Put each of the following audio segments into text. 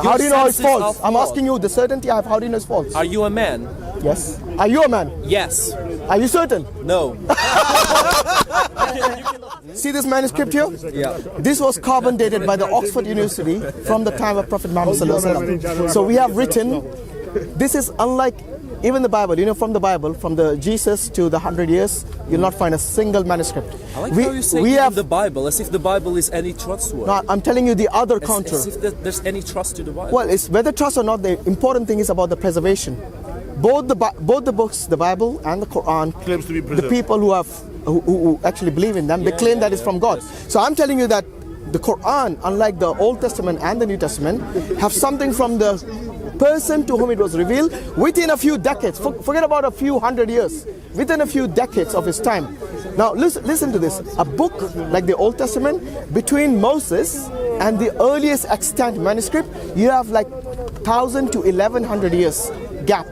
How do you know it's false? I'm asking you the certainty I have. How do you know it's false? Are you a man? Yes. Are you a man? Yes. Are you certain? No. See this manuscript here? Yeah. This was carbon dated by the Oxford University from the time of Prophet Muhammad Sallallahu Alaihi Wasallam. So we have written, this is unlike even the Bible. You know, from the Bible, from the Jesus to the 100 years, you'll not find a single manuscript. I like how you say the Bible, as if the Bible is any trustworthy. No, I'm telling you the other counter. As if there's any trust to the Bible. Well, it's whether trust or not, the important thing is about the preservation. Both the books, the Bible and the Quran, claims to be preserved. The people who actually believe in them, they claim that it's from God. So I'm telling you that the Quran, unlike the Old Testament and the New Testament, have something from the person to whom it was revealed within a few decades. Forget about a few hundred years. Within a few decades of his time. Now listen to this. A book like the Old Testament, between Moses and the earliest extant manuscript, you have like 1,000 to 1,100 years gap.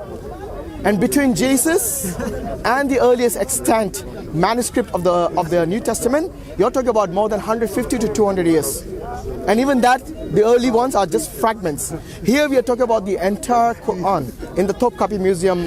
And between Jesus and the earliest extant manuscript of the New Testament, you're talking about more than 150 to 200 years. And even that, the early ones are just fragments. Here we are talking about the entire Quran in the Topkapi Museum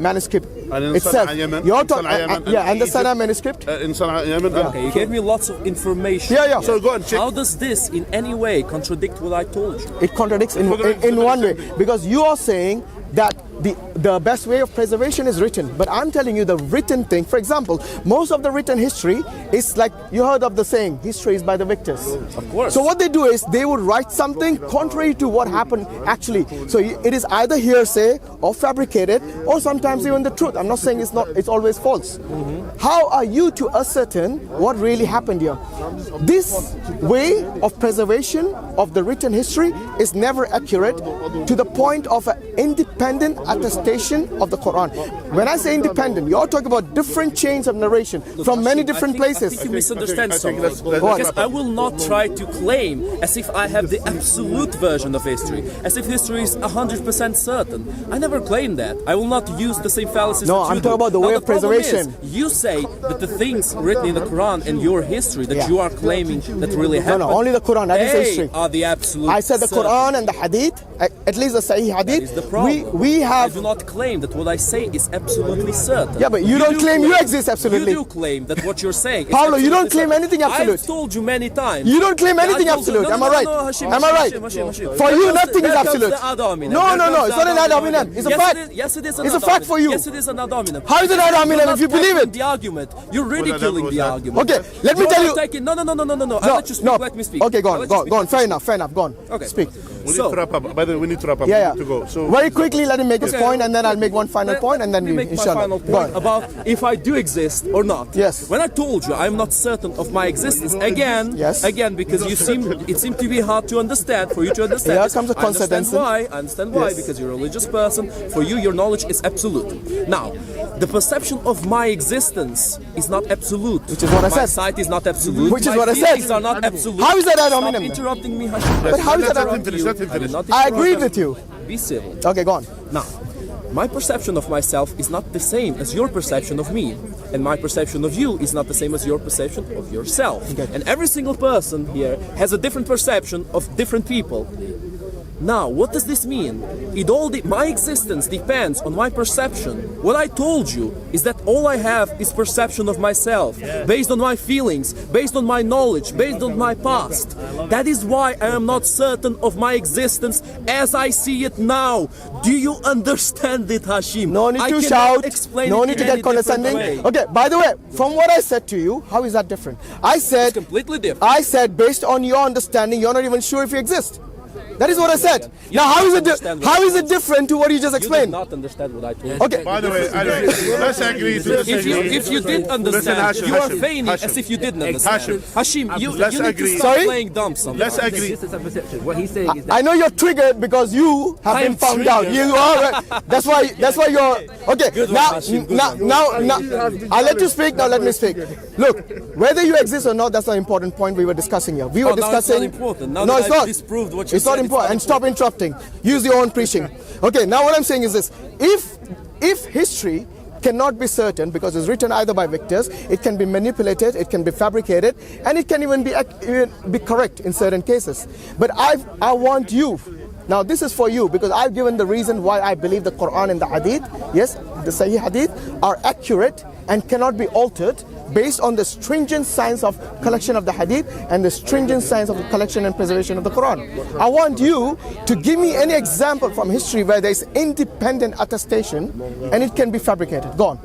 manuscript itself. And the Sana manuscript. In Sana'a, Yemen. Okay, you gave me lots of information. Yeah. So go and check. How does this in any way contradict what I told you? It contradicts in one way, because you are saying that the best way of preservation is written, but I'm telling you the written thing. For example, most of the written history is like, you heard of the saying, history is by the victors. Of course. So what they do is they would write something contrary to what happened actually. So it is either hearsay or fabricated, or sometimes even the truth. I'm not saying it's always false. How are you to ascertain what really happened here? This way of preservation of the written history is never accurate to the point of an independent attestation of the Quran. When I say independent, you're talking about different chains of narration from many different places. I think you misunderstand something. Because I will not try to claim as if I have the absolute version of history, as if history is 100% certain. I never claim that. I will not use the same fallacies. No, I'm talking about the way of preservation. You say that the things written in the Quran and your history that you are claiming that really happened. No, only the Quran. That is history. Are the absolute. I said the Quran and the Hadith, at least the Sahih Hadith. That is the problem. We have. I do not claim that what I say is absolutely certain. Yeah, but you don't claim you exist absolutely. You do claim that what you're saying. Pavlov, you don't claim anything absolute. I've told you many times. You don't claim anything absolute. Am I right? Am I right? For you, nothing is absolute. No. It's not an ad hominem. It's a fact. Yes, it is. It's a fact for you. Yes, it is an ad hominem. How is it ad hominem if you believe it? The argument. You're ridiculing the argument. Okay, let me tell you. No. I'll let you speak. Let me speak. Okay, go on. Fair enough. Go on. Okay. Speak. We need to wrap up. By the way, we need to wrap up. Yeah. We need to go. So very quickly, let him make his point, and then I'll make one final point, and then we make my final point about if I do exist or not. Yes. When I told you I'm not certain of my existence, again, because it seemed to be hard to understand, for you to understand. Here comes a consequence. I understand why, because you're a religious person. For you, your knowledge is absolute. Now, the perception of my existence is not absolute. Which is what I said. My sight is not absolute. Which is what I said. My feelings are not absolute. How is that ad hominem? Stop interrupting me, Hashim. But how is that ad hominem? I agreed with you. Be civil. Okay, go on. Now, my perception of myself is not the same as your perception of me. And my perception of you is not the same as your perception of yourself. Okay. And every single person here has a different perception of different people. Now, what does this mean? My existence depends on my perception. What I told you is that all I have is perception of myself, based on my feelings, based on my knowledge, based on my past. That is why I am not certain of my existence as I see it now. Do you understand it, Hashim? No need to shout. No need to get condescending. Okay, by the way, from what I said to you, how is that different? It's completely different. I said, based on your understanding, you're not even sure if you exist. That is what I said. Now, how is it different to what you just explained? You did not understand what I told you. Okay. by the way, let's agree to disagree. If you did understand, you are feigning as if you didn't understand. Hashim, you need to stop playing dumb sometimes. Let's agree. This is a perception. What he's saying is that I know you're triggered because you have been found out. You are. That's why you're. Okay. Now, I'll let you speak. Now let me speak. Look, whether you exist or not, that's an important point we were discussing here. We were discussing. Now it's not important. Now no, it's not. Disproved what you it's not important. And stop interrupting. Use your own preaching. Okay. Now what I'm saying is this: if history cannot be certain because it's written either by victors, it can be manipulated, it can be fabricated, and it can even be correct in certain cases. But I want you, now this is for you, because I've given the reason why I believe the Quran and the Hadith, yes, the Sahih Hadith, are accurate and cannot be altered based on the stringent science of collection of the Hadith and the stringent science of the collection and preservation of the Quran. I want you to give me any example from history where there is independent attestation and it can be fabricated. Go on.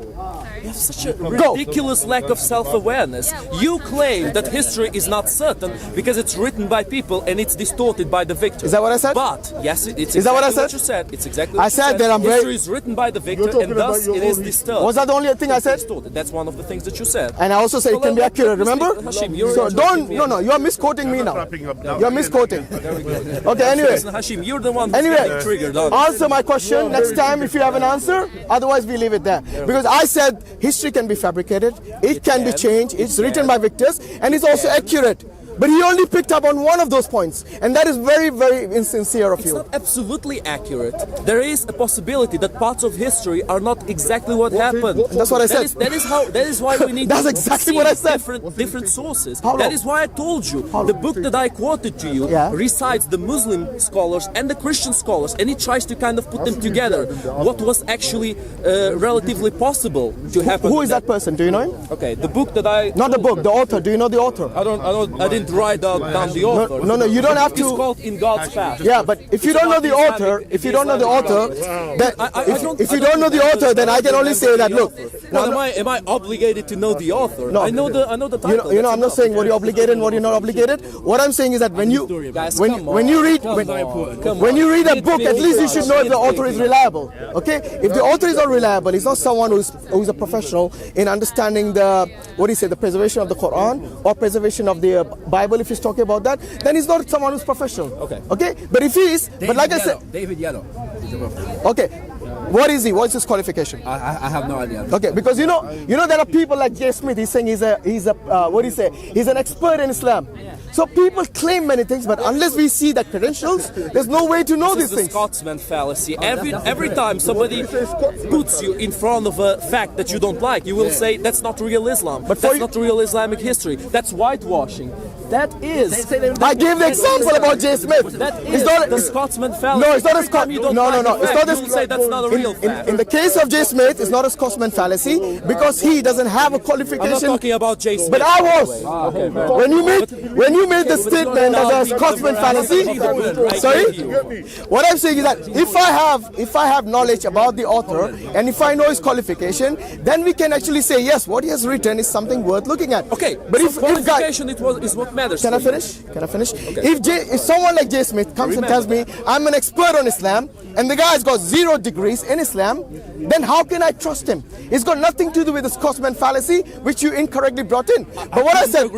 You have such a ridiculous lack of self-awareness. You claim that history is not certain because it's written by people and it's distorted by the victor. Is that what I said? But yes, it's is that what I said? What you said. It's exactly what I said. That history is written by the victor and thus it is distorted. Was that the only thing I said? Distorted. That's one of the things that you said. And I also said it can be accurate. Remember? Hashim, so don't. No. You are misquoting me now. You are misquoting. Okay. Anyway. Listen, Hashim, you're the one who's getting triggered on. Answer my question next time if you have an answer. Otherwise, we leave it there. Because I said history can be fabricated, it can be changed, it's written by victors, and it's also accurate. But he only picked up on one of those points, and that is very, very insincere of you. It's not absolutely accurate. There is a possibility that parts of history are not exactly what happened. That's what I said. That is why we need That's to exactly see what I said. different sources. Pavlov. That is why I told you the book that I quoted to you recites the Muslim scholars and the Christian scholars, and it tries to kind of put them together. What was actually relatively possible to happen. Who is that person? Do you know him? Okay, the book that I... Not the book, the author. Do you know the author? I didn't write down the author. No, you don't have to. It's called In God's Path. Yeah, but if you don't know the author, if you don't know the author, then if you don't know the author, then I can only say that. Look, am I obligated to know the author? No, I know the title. You know, I'm not saying what you're obligated and what you're not obligated. What I'm saying is that when you read a book, at least you should know if the author is reliable. Okay, if the author is not reliable, he's not someone who's a professional in understanding the preservation of the Quran or preservation of the Bible. If he's talking about that, then he's not someone who's professional. Okay, but if he is, but like I said, David Yellow. Okay, what is he? What's his qualification? I have no idea. Okay, because you know there are people like Jay Smith. He's saying he's an expert in Islam. So people claim many things, but unless we see the credentials, there's no way to know these This is things. the Scotsman fallacy. Every time somebody puts you in front of a fact that you don't like, you will say that's not real Islam. But that's not real Islamic history. That's whitewashing. That is. I gave the example about Jay Smith. That is the Scotsman fallacy. No, it's not a Scotsman. No. It's not you will say that's not a real fact. In the case of Jay Smith, it's not a Scotsman fallacy because he doesn't have a qualification. I'm not talking about Jay Smith. But I was. When you made the statement as a Scotsman fallacy, sorry. What I'm saying is that if I have knowledge about the author and if I know his qualification, then we can actually say yes, what he has written is something worth looking at. Okay, but if qualification is what matters. Can I finish? Okay. If someone like Jay Smith comes and tells me I'm an expert on Islam and the guy's got 0 degrees in Islam, then how can I trust him? It's got nothing to do with the Scotsman fallacy, which you incorrectly brought in. But what I said,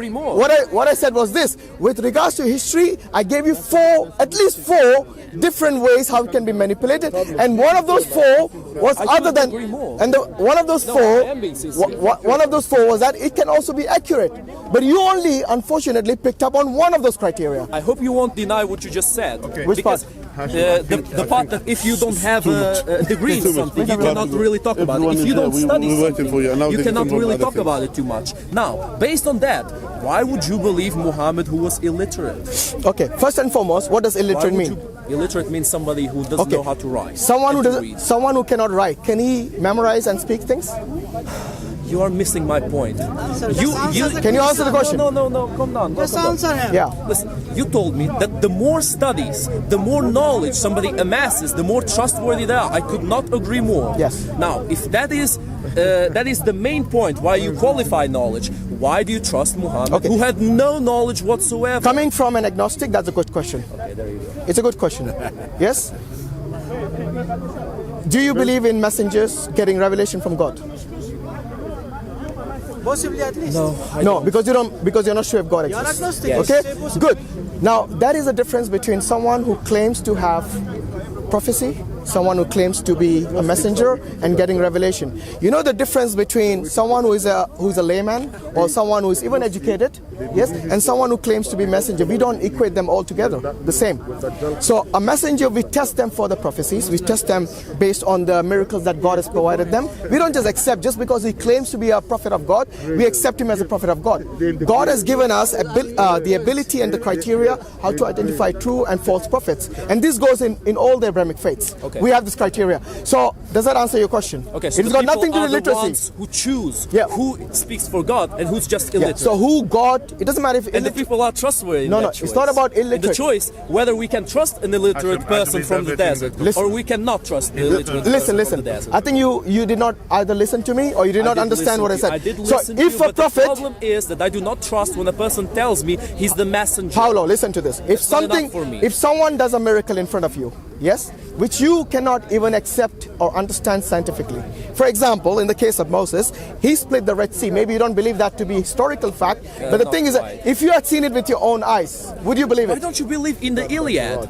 what I said was this: with regards to history, I gave you at least four different ways how it can be manipulated, and one of those 4 was other than, and one of those four was that it can also be accurate. But you only, unfortunately, picked up on one of those criteria. I hope you won't deny what you just said. Okay. Which part? The part that if you don't have a degree in something, you cannot really talk about it. If you don't study something, you cannot really talk about it too much. Now, based on that, why would you believe Muhammad, who was illiterate? Okay, first and foremost, what does illiterate mean? Illiterate means somebody who doesn't know how to write. Someone who cannot write. Can he memorize and speak things? You are missing my point. Can you answer the question? No, calm down. Just answer him. Yeah. Listen, you told me that the more studies, the more knowledge somebody amasses, the more trustworthy they are. I could not agree more. Yes. Now, if that is the main point why you qualify knowledge, why do you trust Muhammad, who had no knowledge whatsoever? Coming from an agnostic, that's a good question. Okay, there you go. It's a good question. Yes? Do you believe in messengers getting revelation from God? Possibly, at least. No, because you're not sure if God exists. You're agnostic. Yes. Okay? Good. Now, that is the difference between someone who claims to have prophecy someone who claims to be a messenger and getting revelation. You know the difference between someone who is a layman or someone who is even educated, yes, and someone who claims to be messenger. We don't equate them all together the same. So a messenger, we test them for the prophecies, we test them based on the miracles that God has provided them. We don't just accept just because he claims to be a prophet of God, we accept him as a prophet of God. God has given us the ability and the criteria how to identify true and false prophets, and this goes in all the Abrahamic faiths. We have this criteria. So does that answer your question? Okay, so it's got nothing to do with literacy. The ones who choose who speaks for God and who's just illiterate. So who God, it doesn't matter if and the people are trustworthy. No, it's not about illiterate. The choice whether we can trust an illiterate person from the desert or we cannot trust the illiterate person from the desert. I think you did not either listen to me or you did not understand what I said. I did listen to you, but the problem is that I do not trust when a person tells me he's the messenger. Paulo, listen to this. If someone does a miracle in front of you, yes, which you cannot even accept or understand scientifically. For example, in the case of Moses, he split the Red Sea. Maybe you don't believe that to be historical fact, but the thing is that if you had seen it with your own eyes, would you believe it? Why don't you believe in the Iliad?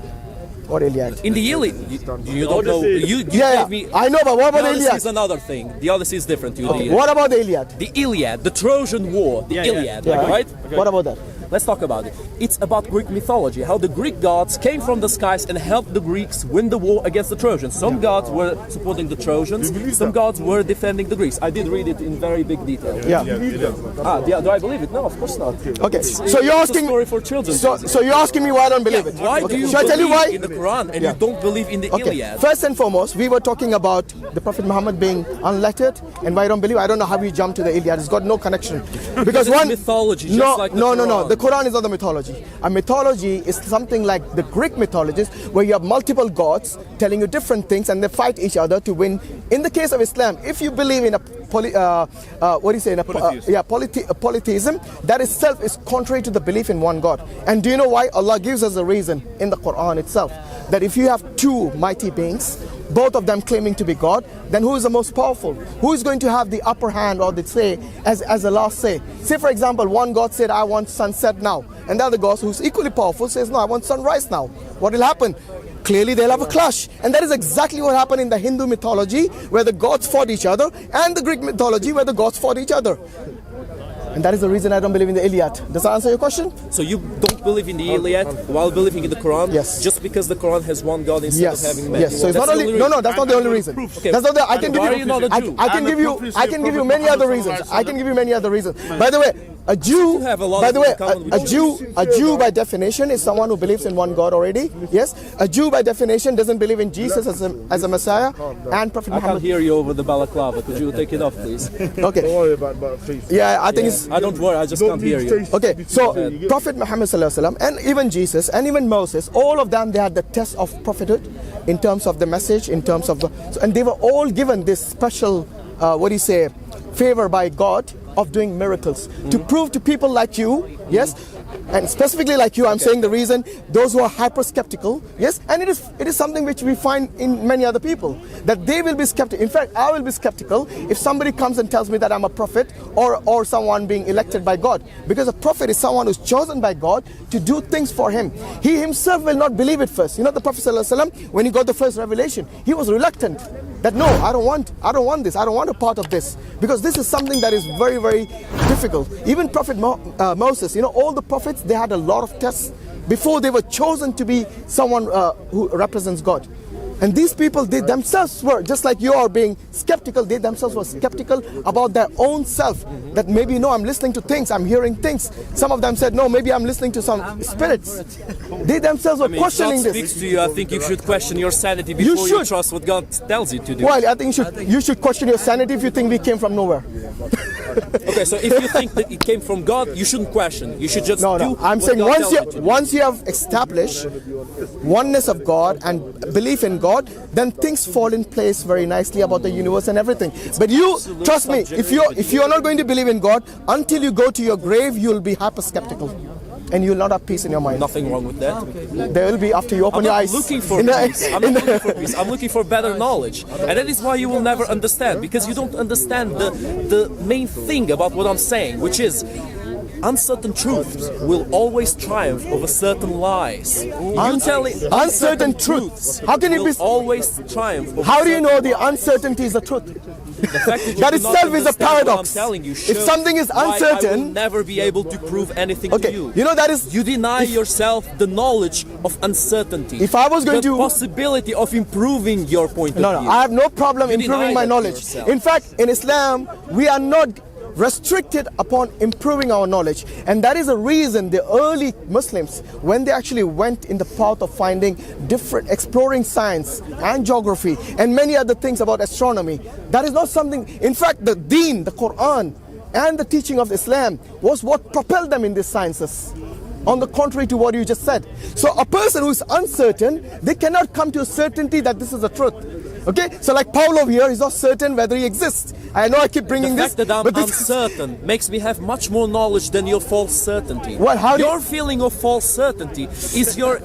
What Iliad? In the Iliad, you don't know. You gave me. I know, but what about the Iliad? The Odyssey is another thing. The Odyssey is different. What about the Iliad? The Iliad, the Trojan War, the Iliad, right? What about that? Let's talk about it. It's about Greek mythology, how the Greek gods came from the skies and helped the Greeks win the war against the Trojans. Some gods were supporting the Trojans, some gods were defending the Greeks. I did read it in very big detail. Do I believe it? No, of course not. Okay, so you're asking. Story for children. So you're asking me why I don't believe it? Why do you Should I tell you why? In the Quran and you don't believe in the Iliad? First and foremost, we were talking about the Prophet Muhammad being unlettered, and why I don't believe. I don't know how you jumped to the Iliad. It's got no connection because one mythology. No, like no. The Quran is not the mythology. A mythology is something like the Greek mythologies, where you have multiple gods telling you different things, and they fight each other to win. In the case of Islam, if you believe in a polytheism, that itself is contrary to the belief in one God. And do you know why? Allah gives us a reason in the Quran itself, that if you have two mighty beings, both of them claiming to be God, then who is the most powerful? Who is going to have the upper hand or the say as the last say? Say for example, one God said, I want sunset now, and the other God, who's equally powerful, says, no, I want sunrise now. What will happen? Clearly they'll have a clash, and that is exactly what happened in the Hindu mythology, where the gods fought each other, and the Greek mythology, where the gods fought each other. And that is the reason I don't believe in the Iliad. Does that answer your question? So you don't believe in the Iliad while believing in the Quran? Yes. Just because the Quran has one God instead of having many? Yes. So it's not only that's not the only reason. Okay. That's not the, I can give you many other reasons. I can give you many other reasons. By the way, a Jew by definition is someone who believes in one God already. Yes. A Jew by definition doesn't believe in Jesus as a Messiah and Prophet Muhammad. I can't hear you over the balaclava. Could you take it off, please? Okay. Don't worry about faith. Yeah, I think it's. I don't worry. I just can't hear you. Okay. So Prophet Muhammad sallallahu alaihi wasallam, and even Jesus and even Moses, all of them, they had the test of prophethood in terms of the message, in terms of the, and they were all given this special favor by God of doing miracles to prove to people like you, yes, and specifically like you, I'm saying the reason, those who are hyper skeptical, yes, and it is something which we find in many other people, that they will be skeptical. In fact, I will be skeptical if somebody comes and tells me that I'm a prophet or someone being elected by God, because a prophet is someone who's chosen by God to do things for him. He himself will not believe it first. You know, the Prophet ﷺ, when he got the first revelation, he was reluctant. That no, I don't want this. I don't want a part of this, because this is something that is very, very difficult. Even Prophet Moses, you know, all the prophets, they had a lot of tests before they were chosen to be someone who represents God. And these people, they themselves were, just like you are being skeptical, they themselves were skeptical about their own self. That maybe, no, I'm listening to things, I'm hearing things. Some of them said, no, maybe I'm listening to some spirits. They themselves were questioning God this. Speaks to you, I think you should question your sanity before you trust what God tells you to do. Well, I think you should question your sanity if you think we came from nowhere. Okay, so if you think that it came from God, you shouldn't question. You should just do I'm saying once you have established oneness of God and belief in God, then things fall in place very nicely about the universe and everything. But you trust me, if you are not going to believe in God, until you go to your grave, you'll be hyper skeptical, and you'll not have peace in your mind. Nothing wrong with that. There will be after you open your eyes. I'm not looking for peace. I'm looking for better knowledge, and that is why you will never understand, because you don't understand the main thing about what I'm saying, which is uncertain truths will always triumph over certain lies. Uncertain truths. How can it will be? always triumph over How do you certain know the lies. uncertainty is the truth? The fact that, That you do not itself is a understand what paradox. I'm telling you If shows something is why I uncertain- will never be able to prove anything Okay, to you. you know that is. You deny yourself the knowledge of uncertainty. If I was going the to- possibility of improving your point No, of no, view. I have no problem You improving deny my that knowledge. yourself. In fact, in Islam, we are not restricted upon improving our knowledge, and that is the reason the early Muslims, when they actually went in the path of finding different, exploring science and geography and many other things about astronomy, that is not something. In fact, the Deen, the Quran, and the teaching of Islam was what propelled them in these sciences. On the contrary to what you just said. So a person who is uncertain, they cannot come to a certainty that this is the truth. Okay, so like Pavlov here is not certain whether he exists. I know I keep bringing The this, fact that I'm but this uncertain makes me have much more knowledge than your false certainty. Well, how do your you- feeling of false certainty is you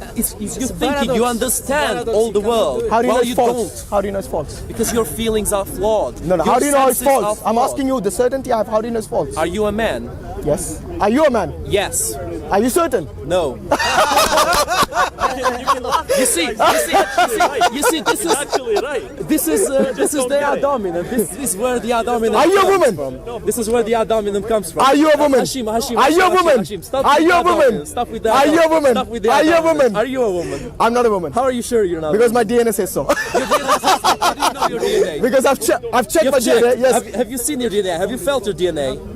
thinking you understand all the world. how do you well, know it's false? How do you know it's false? don't, because your feelings are flawed. No, Your how do you know it's senses false? are I'm flawed. asking you the certainty I have. How do you know it's false? Are you a man? Yes. Are you a man? Yes. Are you certain? No. you see, this is Actually, right. this is the dominant. This is where the dominant. Are you a comes woman? From. This is where the dominant comes from. Are you a woman? Hashim, Are you a woman? Hashim, stop Are with you the a woman? dominant. Stop with the Are you a woman? Stop with the Are you a dominant. woman? Are you a woman? I'm not a woman. How are you sure you're not? Because my DNA says so. How do you know your DNA? Because I've checked You've my checked. DNA. Yes. Have you seen your DNA? Have you felt your DNA?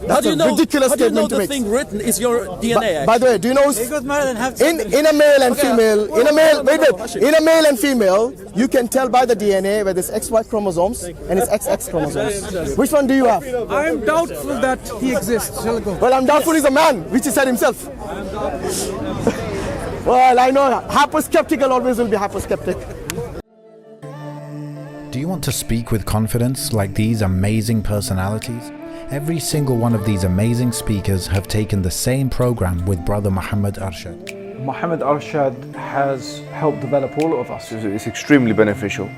That's a ridiculous how do you know statement to the make. thing written is your DNA? By the way, do you know in a male and female, in a male, wait, in a male and female, you can tell by the DNA whether it's XY chromosomes and it's XX chromosomes. Which one do you have? I am doubtful that he exists. Shall I go? Well, I'm doubtful he's a man, which he said himself. Well, I know hyper-skeptical always will be hyper-skeptic. Do you want to speak with confidence like these amazing personalities? Every single one of these amazing speakers have taken the same program with Brother Muhammad Arshad. Muhammad Arshad has helped develop all of us. It's extremely beneficial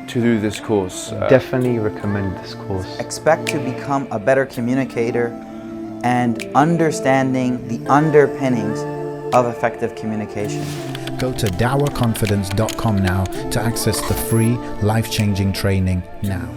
to do this course. Definitely recommend this course. Expect to become a better communicator and understanding the underpinnings of effective communication. Go to DawahConfidence.com now to access the free life-changing training now.